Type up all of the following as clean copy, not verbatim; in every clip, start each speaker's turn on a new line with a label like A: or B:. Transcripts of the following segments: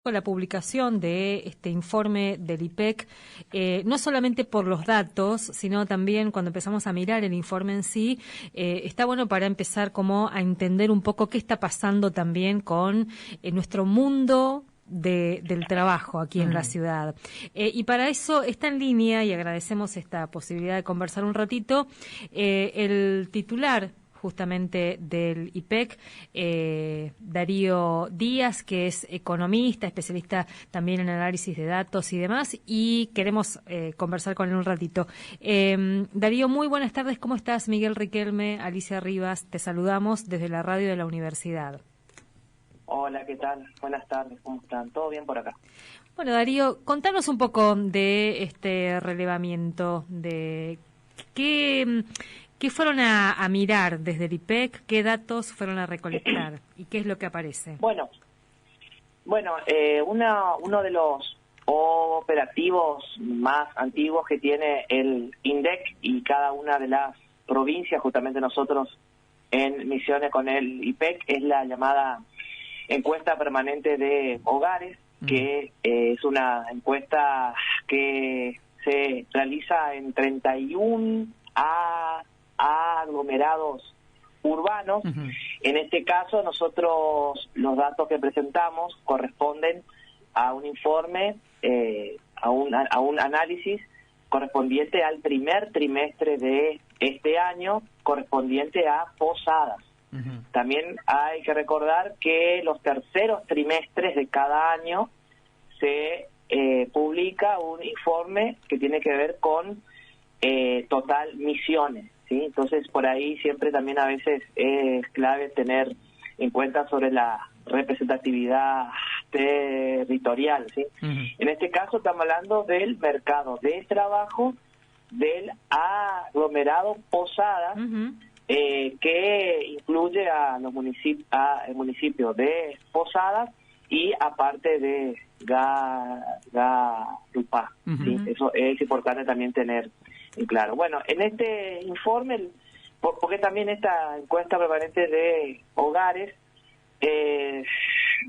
A: La publicación de este informe del IPEC, no solamente por los datos, sino también cuando empezamos a mirar el informe en sí, está bueno para empezar como a entender un poco qué está pasando también con nuestro mundo del trabajo aquí en la ciudad. Y para eso está en línea, y agradecemos esta posibilidad de conversar un ratito, el titular justamente del IPEC, Darío Díaz, que es economista, especialista también en análisis de datos y demás, y queremos conversar con él un ratito. Darío, muy buenas tardes, ¿cómo estás? Miguel Riquelme, Alicia Rivas, te saludamos desde la radio de la universidad.
B: Hola, ¿qué tal? Buenas tardes, ¿cómo están? ¿Todo bien por acá?
A: Bueno, Darío, contanos un poco de este relevamiento, de ¿qué fueron a mirar desde el IPEC? ¿Qué datos fueron a recolectar? ¿Y qué es lo que aparece?
B: Bueno, uno de los operativos más antiguos que tiene el INDEC y cada una de las provincias, justamente nosotros en Misiones con el IPEC, es la llamada encuesta permanente de hogares, que es una encuesta que se realiza en 31 aglomerados urbanos. En este caso, nosotros los datos que presentamos corresponden a un informe, a un análisis correspondiente al primer trimestre de este año, correspondiente a Posadas. También hay que recordar que los terceros trimestres de cada año se publica un informe que tiene que ver con Total Misiones, ¿sí? Entonces, por ahí siempre también a veces es clave tener en cuenta sobre la representatividad territorial, ¿sí? En este caso estamos hablando del mercado de trabajo del aglomerado Posadas, que incluye a los el municipio de Posadas y aparte de Garupá, ¿sí? Eso es importante también tener en claro. Bueno, en este informe, porque también esta encuesta permanente de hogares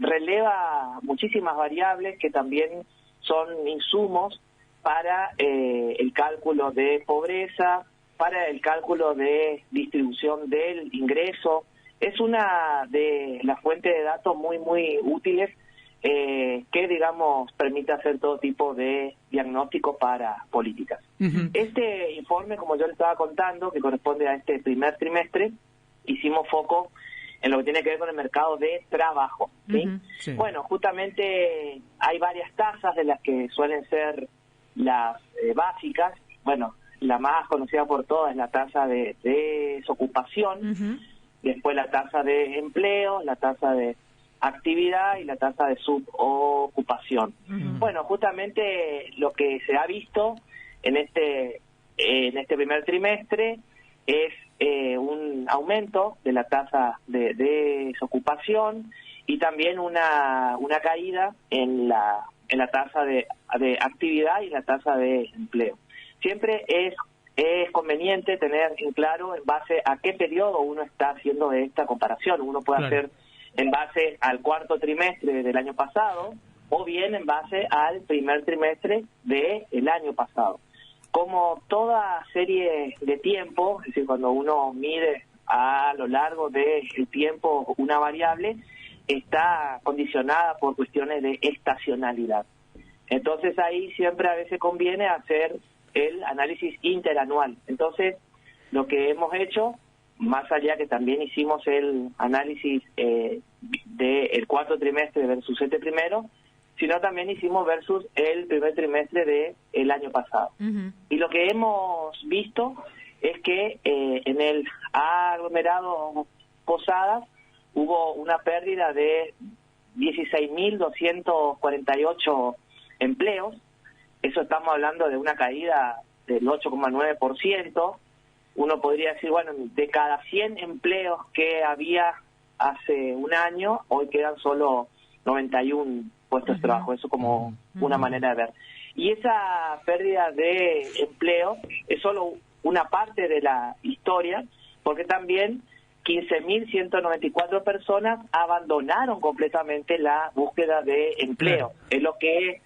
B: releva muchísimas variables que también son insumos para el cálculo de pobreza, para el cálculo de distribución del ingreso. Es una de las fuentes de datos muy útiles que, digamos, permite hacer todo tipo de diagnóstico para políticas. Este informe, como yo le estaba contando, que corresponde a este primer trimestre, hicimos foco en lo que tiene que ver con el mercado de trabajo, ¿sí? Sí. Bueno, justamente hay varias tasas de las que suelen ser las básicas. Bueno, la más conocida por todas es la tasa de desocupación, después la tasa de empleo, la tasa de actividad y la tasa de subocupación. Bueno, justamente lo que se ha visto en este primer trimestre es un aumento de la tasa de desocupación y también una caída en la tasa de actividad y la tasa de empleo. Siempre es conveniente tener en claro en base a qué periodo uno está haciendo esta comparación. Uno puede hacer en base al cuarto trimestre del año pasado o bien en base al primer trimestre del año pasado. Como toda serie de tiempo, es decir, cuando uno mide a lo largo del tiempo una variable, está condicionada por cuestiones de estacionalidad. Entonces ahí siempre a veces conviene hacer el análisis interanual. Entonces, lo que hemos hecho, más allá que también hicimos el análisis del cuarto trimestre versus este primero, sino también hicimos versus el primer trimestre del año pasado. Y lo que hemos visto es que en el aglomerado Posadas hubo una pérdida de 16.248 empleos. Eso estamos hablando de una caída del 8,9%. Uno podría decir, bueno, de cada 100 empleos que había hace un año, hoy quedan solo 91 puestos de trabajo. Eso como una manera de ver. Y esa pérdida de empleo es solo una parte de la historia, porque también 15.194 personas abandonaron completamente la búsqueda de empleo.
C: Claro.
B: Es lo que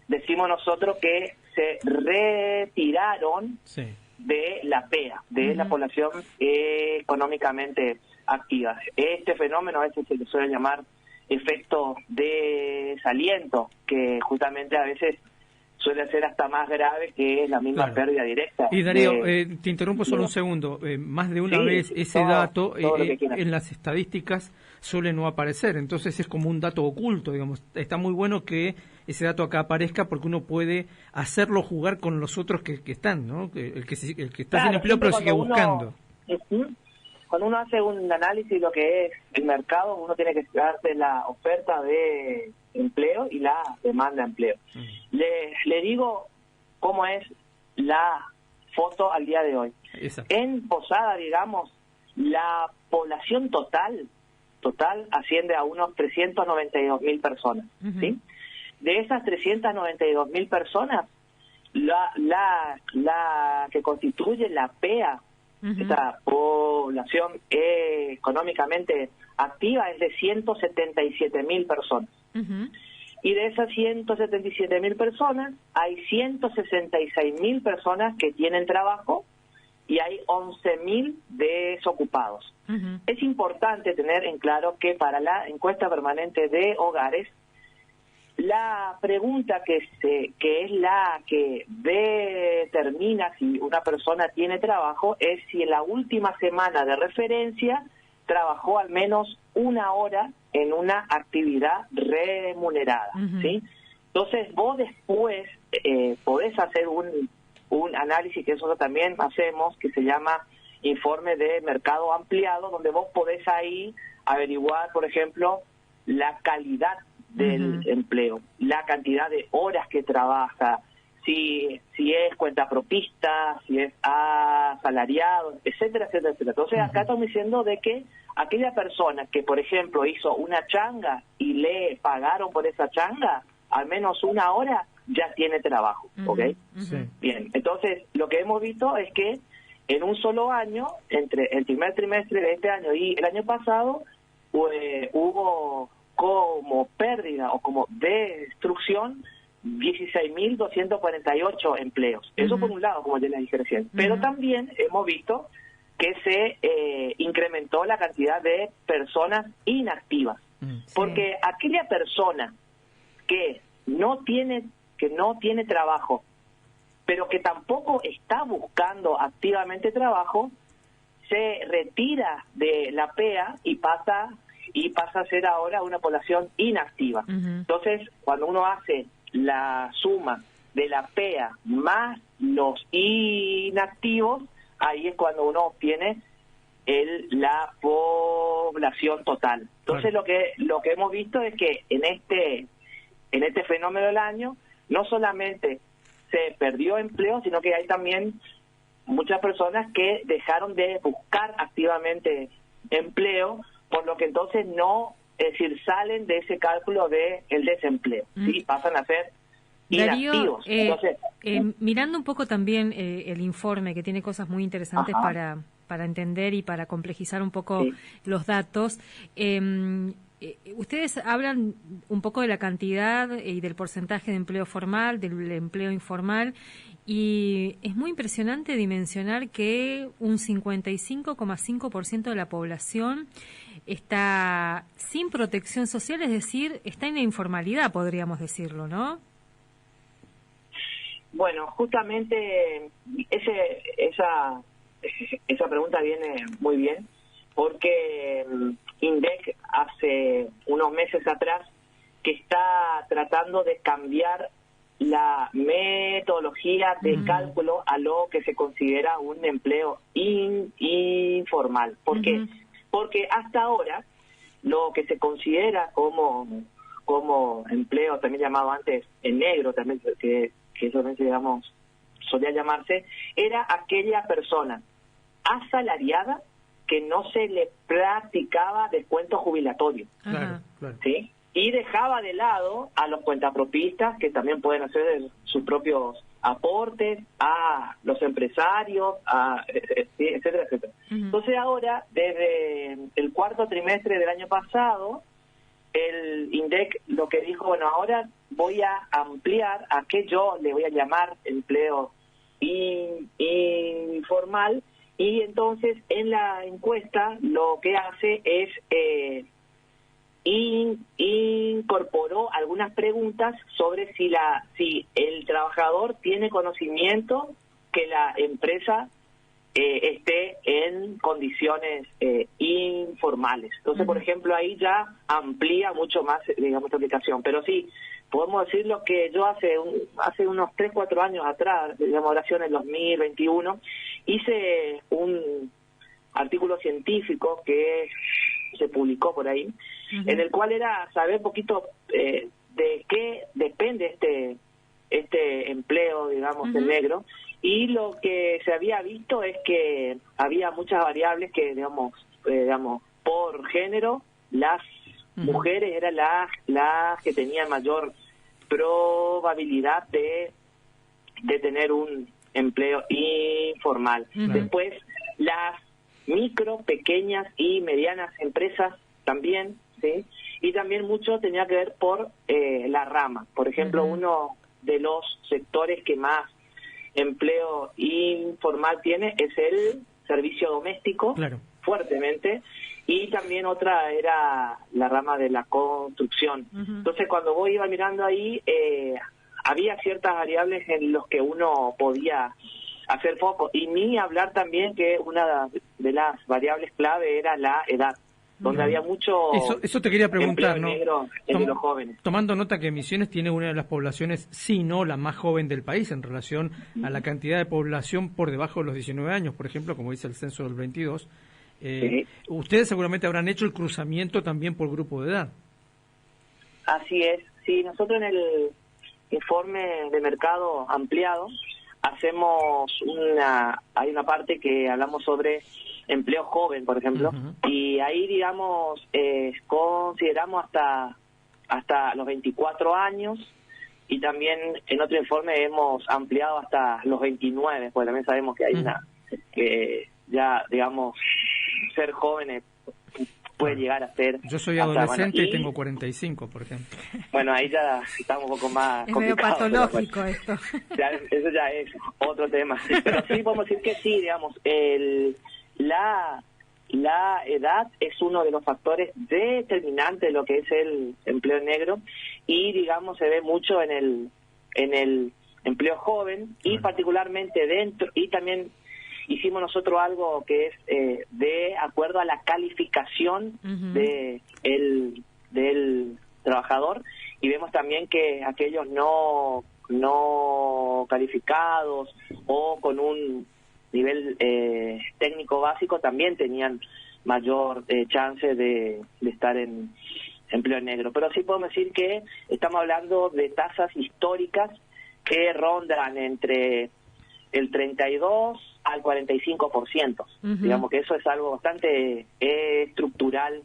B: decimos nosotros, que se retiraron de la PEA, de la población económicamente activa. Este fenómeno a veces se le suele llamar efecto de desaliento, que justamente a veces suele ser hasta más grave que la misma pérdida directa.
C: Y Darío, te interrumpo solo un segundo. Más de una vez ese dato en las estadísticas suele no aparecer, entonces es como un dato oculto, digamos. Está muy bueno que ese dato acá aparezca porque uno puede hacerlo jugar con los otros que están, ¿no? El que está sin empleo pero sigue buscando.
B: Cuando uno hace un análisis de lo que es el mercado, uno tiene que fijarse la oferta de empleo y la demanda de empleo. Le digo cómo es la foto al día de hoy.
C: Exacto.
B: En Posada, digamos, la población total asciende a unos 392.000 personas. ¿Sí? De esas 392.000 personas, la que constituye la PEA, esta población económicamente activa, es de 177.000 personas. Y de esas 177.000 personas, hay 166.000 personas que tienen trabajo y hay 11.000 desocupados. Es importante tener en claro que para la encuesta permanente de hogares, la pregunta que es la que determina si una persona tiene trabajo es si en la última semana de referencia trabajó al menos una hora en una actividad remunerada, ¿sí? Entonces vos después podés hacer un análisis que nosotros también hacemos, que se llama informe de mercado ampliado, donde vos podés ahí averiguar, por ejemplo, la calidad del empleo, la cantidad de horas que trabaja, si es cuentapropista, si es asalariado, etcétera, etcétera, etcétera. Entonces acá estamos diciendo de que aquella persona que, por ejemplo, hizo una changa y le pagaron por esa changa, al menos una hora, ya tiene trabajo, ¿ok? Bien, entonces lo que hemos visto es que en un solo año, entre el primer trimestre de este año y el año pasado, hubo como pérdida o como destrucción 16.248 empleos. Eso por un lado, como ya les dije recién. Pero también hemos visto que se incrementó la cantidad de personas inactivas. Porque aquella persona que no tiene trabajo, pero que tampoco está buscando activamente trabajo, se retira de la PEA y pasa a ser ahora una población inactiva. Entonces, cuando uno hace la suma de la PEA más los inactivos, ahí es cuando uno obtiene la población total. Entonces, lo que hemos visto es que en este fenómeno del año, no solamente se perdió empleo, sino que hay también muchas personas que dejaron de buscar activamente empleo, por lo que entonces salen de ese cálculo del desempleo, ¿sí? Pasan a ser inactivos.
A: Darío, mirando un poco también el informe, que tiene cosas muy interesantes para entender y para complejizar un poco los datos, ustedes hablan un poco de la cantidad y del porcentaje de empleo formal, del empleo informal, y es muy impresionante dimensionar que un 55,5% de la población está sin protección social, es decir, está en la informalidad, podríamos decirlo, ¿no?
B: Bueno, justamente esa pregunta viene muy bien, porque INDEC hace unos meses atrás que está tratando de cambiar la metodología de cálculo a lo que se considera un empleo informal. ¿Por qué? Porque hasta ahora lo que se considera como empleo, también llamado antes en negro, también que eso digamos solía llamarse, era aquella persona asalariada que no se le practicaba descuento jubilatorio.
C: Claro.
B: ¿Sí? y dejaba de lado a los cuentapropistas, que también pueden hacer sus propios aportes, a los empresarios, etcétera, etcétera. Entonces ahora, desde el cuarto trimestre del año pasado, el INDEC lo que dijo, bueno, ahora voy a ampliar a que yo le voy a llamar empleo informal, y entonces en la encuesta lo que hace es incorporó algunas preguntas sobre si el trabajador tiene conocimiento que la empresa esté en condiciones informales. Entonces, por ejemplo, ahí ya amplía mucho más, digamos, esta aplicación. Pero sí, podemos decir lo que yo hace unos 3-4 años atrás, digamos, ahora en el 2021, hice un artículo científico que se publicó por ahí, en el cual era saber poquito de qué depende este empleo, digamos, en negro, y lo que se había visto es que había muchas variables que, digamos, por género, las mujeres eran las que tenían mayor probabilidad de tener un empleo informal. Después, las micro, pequeñas y medianas empresas también, ¿sí? Y también mucho tenía que ver por la rama. Por ejemplo, uno de los sectores que más empleo informal tiene es el servicio doméstico, fuertemente, y también otra era la rama de la construcción. Entonces, cuando iba mirando ahí, había ciertas variables en los que uno podía hacer foco, y ni hablar también que una de las variables clave era la edad, donde había mucho
C: eso te quería preguntar, ¿no?
B: Negro en los jóvenes.
C: Tomando nota que Misiones tiene una de las poblaciones, si no la más joven del país en relación a la cantidad de población por debajo de los 19 años, por ejemplo, como dice el censo del 22, ustedes seguramente habrán hecho el cruzamiento también por grupo de edad.
B: Así es, sí, nosotros en el informe de mercado ampliado hacemos hay una parte que hablamos sobre empleo joven, por ejemplo, y ahí, digamos, consideramos hasta los 24 años, y también en otro informe hemos ampliado hasta los 29, porque también sabemos que hay que ya, digamos, ser jóvenes puede llegar a ser...
C: Yo soy adolescente y tengo 45, por ejemplo.
B: Bueno, ahí ya estamos un poco más
A: es medio patológico esto.
B: Eso ya es otro tema. Pero sí podemos decir que sí, digamos, la edad es uno de los factores determinantes de lo que es el empleo negro, y, digamos, se ve mucho en el empleo joven, y particularmente dentro, y también hicimos nosotros algo que es de acuerdo a la calificación del trabajador, y vemos también que aquellos no calificados o con un nivel técnico básico también tenían mayor chance de estar en empleo negro. Pero sí podemos decir que estamos hablando de tasas históricas que rondan entre el 32 al 45%. Digamos que eso es algo bastante estructural,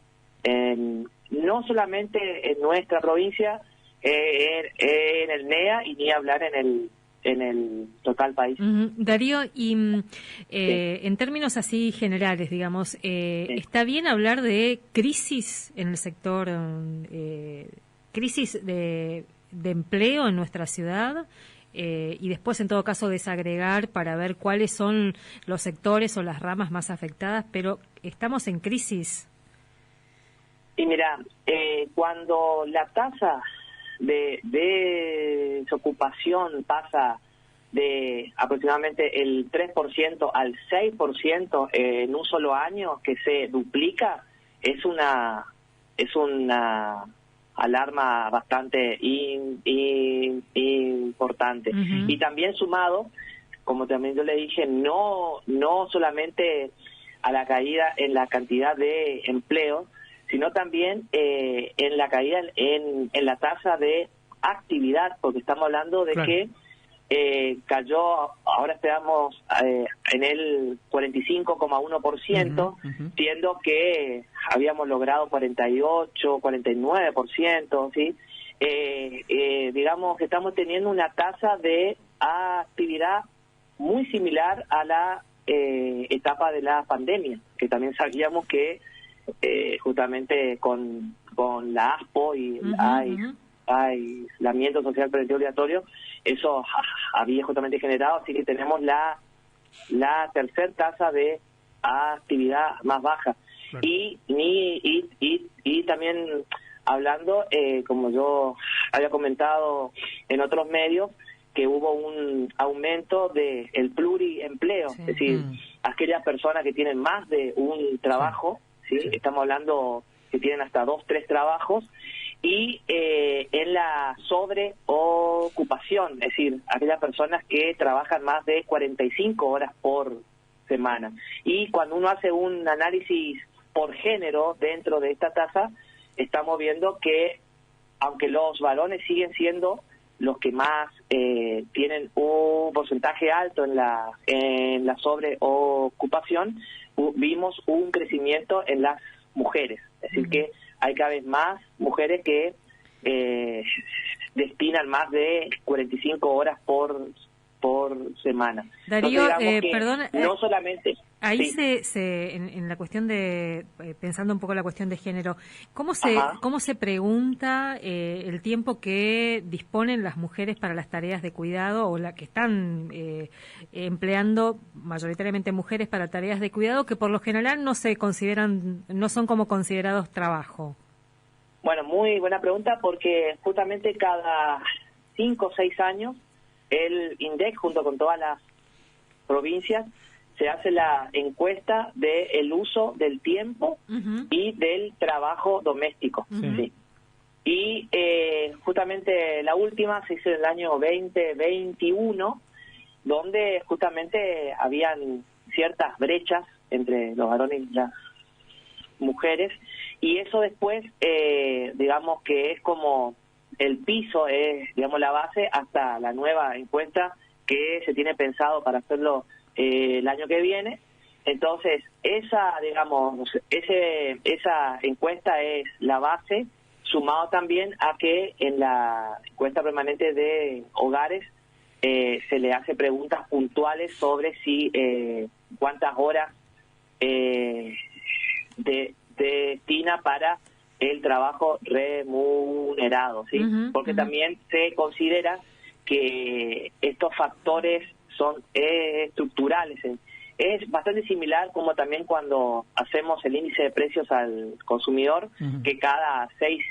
B: no solamente en nuestra provincia, en el NEA, y ni hablar en el total país.
A: Darío, y en términos así generales, digamos, ¿está bien hablar de crisis en el sector, crisis de empleo en nuestra ciudad? Y después, en todo caso, desagregar para ver cuáles son los sectores o las ramas más afectadas, pero ¿estamos en crisis?
B: Y mira, cuando la tasa de desocupación pasa de aproximadamente el 3% al 6% en un solo año, que se duplica, es una alarma bastante importante. Y también sumado, como también yo le dije, no solamente a la caída en la cantidad de empleo, sino también en la caída en la tasa de actividad, porque estamos hablando de que cayó, ahora estamos en el 45,1%, siendo que habíamos logrado 48, 49%, ¿sí? Digamos que estamos teniendo una tasa de actividad muy similar a la etapa de la pandemia, que también sabíamos que justamente con la ASPO y aislamiento social preventivo obligatorio, eso había justamente generado, así que tenemos la tercer tasa de actividad más baja. Claro. Y también hablando, como yo había comentado en otros medios, que hubo un aumento de el pluriempleo, es decir, aquellas personas que tienen más de un trabajo, ¿sí? Estamos hablando que tienen hasta 2, 3 trabajos, y en la sobreocupación, es decir, aquellas personas que trabajan más de 45 horas por semana. Y cuando uno hace un análisis por género dentro de esta tasa, estamos viendo que, aunque los varones siguen siendo los que más tienen un porcentaje alto en la sobreocupación, vimos un crecimiento en las mujeres, es decir, que hay cada vez más mujeres que destinan más de 45 horas por semana.
A: Darío, perdón,
B: no solamente...
A: Ahí en la cuestión de, pensando un poco en la cuestión de género, ¿cómo se pregunta el tiempo que disponen las mujeres para las tareas de cuidado, o la que están empleando mayoritariamente mujeres para tareas de cuidado, que por lo general no son como considerados trabajo?
B: Bueno, muy buena pregunta, porque justamente cada 5 o 6 años el INDEC, junto con todas las provincias, se hace la encuesta del uso del tiempo y del trabajo doméstico. ¿Sí? Y justamente la última se hizo en el año 2021, donde justamente habían ciertas brechas entre los varones y las mujeres, y eso después, digamos que es como el piso, es, digamos, la base hasta la nueva encuesta que se tiene pensado para hacerlo el año que viene. Entonces, esa encuesta es la base, sumado también a que en la encuesta permanente de hogares se le hace preguntas puntuales sobre si cuántas horas destina para el trabajo remunerado, ¿sí? Porque también se considera que estos factores son estructurales. Es bastante similar como también cuando hacemos el índice de precios al consumidor, que cada 6,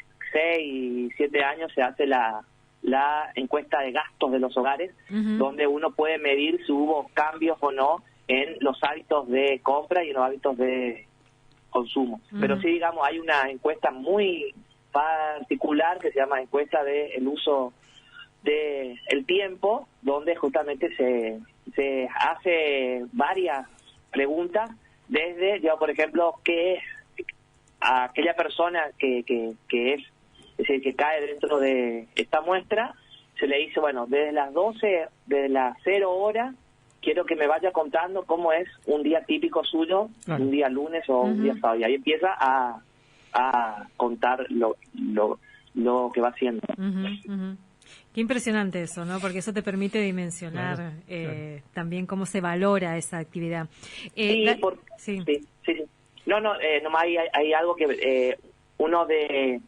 B: 7 años se hace la encuesta de gastos de los hogares, donde uno puede medir si hubo cambios o no en los hábitos de compra y en los hábitos de consumo. Pero sí, digamos, hay una encuesta muy particular que se llama encuesta del uso de el tiempo, donde justamente se hace varias preguntas, desde, yo por ejemplo, ¿qué es aquella persona que es decir, que cae dentro de esta muestra? Se le dice, bueno, desde las 12, desde las 0 horas, quiero que me vaya contando cómo es un día típico suyo, un día lunes o un día sábado, y ahí empieza a contar lo que va haciendo.
A: Qué impresionante eso, ¿no? Porque eso te permite dimensionar también cómo se valora esa actividad.
B: Sí. No, nomás hay algo que uno de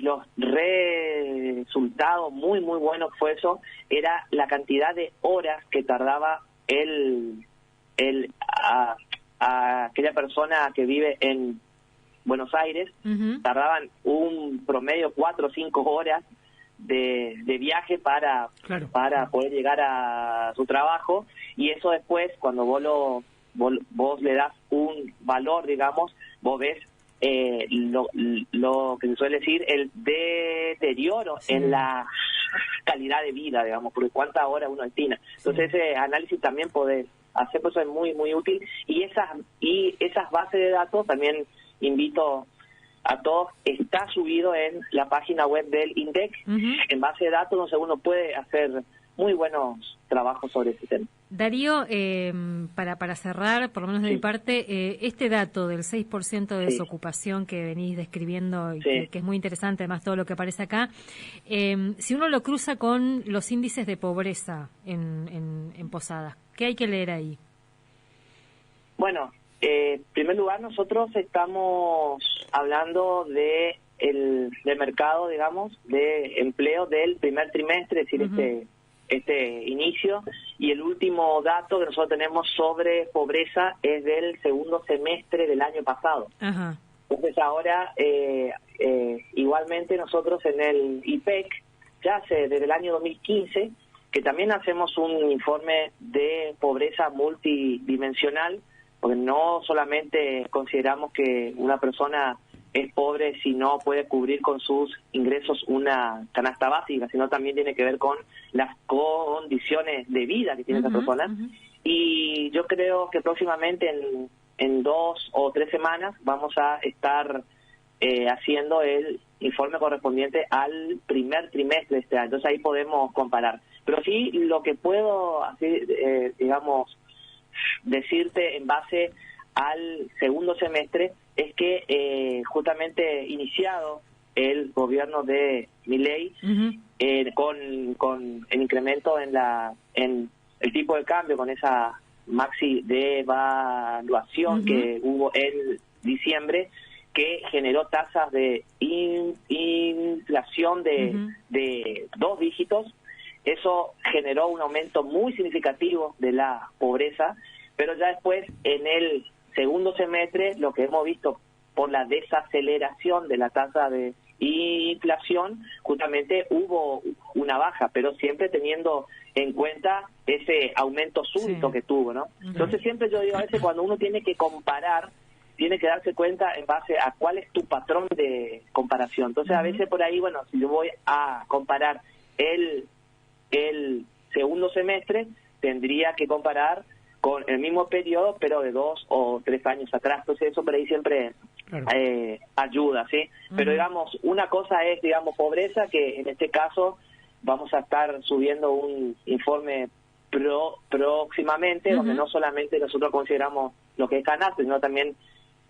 B: los resultados muy buenos que fue eso, era la cantidad de horas que tardaba aquella persona que vive en Buenos Aires. Tardaban un promedio 4 o 5 horas de viaje para poder llegar a su trabajo, y eso después, cuando vos le das un valor, digamos, vos ves lo que se suele decir, el deterioro en la calidad de vida, digamos, porque cuántas horas uno destina. Entonces ese análisis también podés hacer, pues es muy útil, y esas bases de datos también invito a todos, está subido en la página web del INDEC, en base de datos, donde uno puede hacer muy buenos trabajos sobre este tema.
A: Darío, para cerrar, por lo menos de mi parte, este dato del 6% de desocupación que venís describiendo, y que es muy interesante, además todo lo que aparece acá, si uno lo cruza con los índices de pobreza en Posadas, ¿qué hay que leer ahí?
B: Bueno, en primer lugar, nosotros estamos hablando del mercado, digamos, de empleo del primer trimestre, es decir, este inicio, y el último dato que nosotros tenemos sobre pobreza es del segundo semestre del año pasado. Entonces ahora, igualmente nosotros en el IPEC, ya desde el año 2015, que también hacemos un informe de pobreza multidimensional, porque no solamente consideramos que una persona es pobre si no puede cubrir con sus ingresos una canasta básica, sino también tiene que ver con las condiciones de vida que tiene esa persona. Y yo creo que próximamente, en 2 o 3 semanas, vamos a estar haciendo el informe correspondiente al primer trimestre de este año. Entonces ahí podemos comparar. Pero sí, lo que puedo hacer, digamos, decirte en base al segundo semestre es que justamente iniciado el gobierno de Milei, con el incremento en el tipo de cambio, con esa maxi devaluación que hubo en diciembre, que generó tasas de inflación de 2 dígitos. Eso generó un aumento muy significativo de la pobreza, pero ya después, en el segundo semestre, lo que hemos visto por la desaceleración de la tasa de inflación, justamente hubo una baja, pero siempre teniendo en cuenta ese aumento súbito que tuvo, ¿no? Entonces siempre yo digo, a veces cuando uno tiene que comparar, tiene que darse cuenta en base a cuál es tu patrón de comparación. Entonces a veces por ahí, bueno, si yo voy a comparar el segundo semestre, tendría que comparar con el mismo periodo, pero de 2 o 3 años atrás. Entonces eso por ahí siempre ayuda, ¿sí? Pero digamos, una cosa es, digamos, pobreza, que en este caso vamos a estar subiendo un informe próximamente, donde no solamente nosotros consideramos lo que es canasta, sino también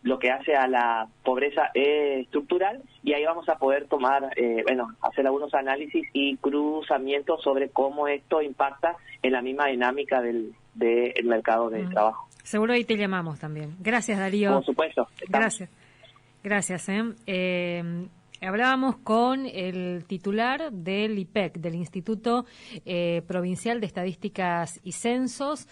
B: lo que hace a la pobreza estructural, y ahí vamos a poder tomar, hacer algunos análisis y cruzamientos sobre cómo esto impacta en la misma dinámica del mercado de trabajo.
A: Seguro ahí te llamamos también. Gracias, Darío.
B: Por supuesto.
A: Gracias. Hablábamos con el titular del IPEC, del Instituto Provincial de Estadísticas y Censos,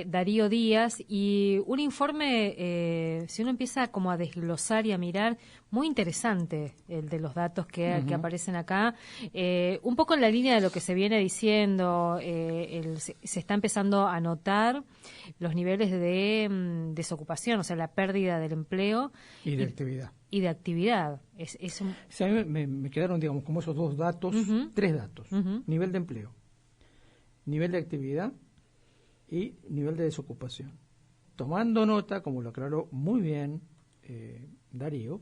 A: Darío Díaz, y un informe, si uno empieza como a desglosar y a mirar, muy interesante el de los datos que aparecen acá, un poco en la línea de lo que se viene diciendo, se está empezando a notar los niveles de desocupación, o sea, la pérdida del empleo
C: y de actividad.
A: Y de actividad.
C: A mí me quedaron, digamos, como esos 2 datos, 3 datos. Nivel de empleo, nivel de actividad y nivel de desocupación. Tomando nota, como lo aclaró muy bien Darío,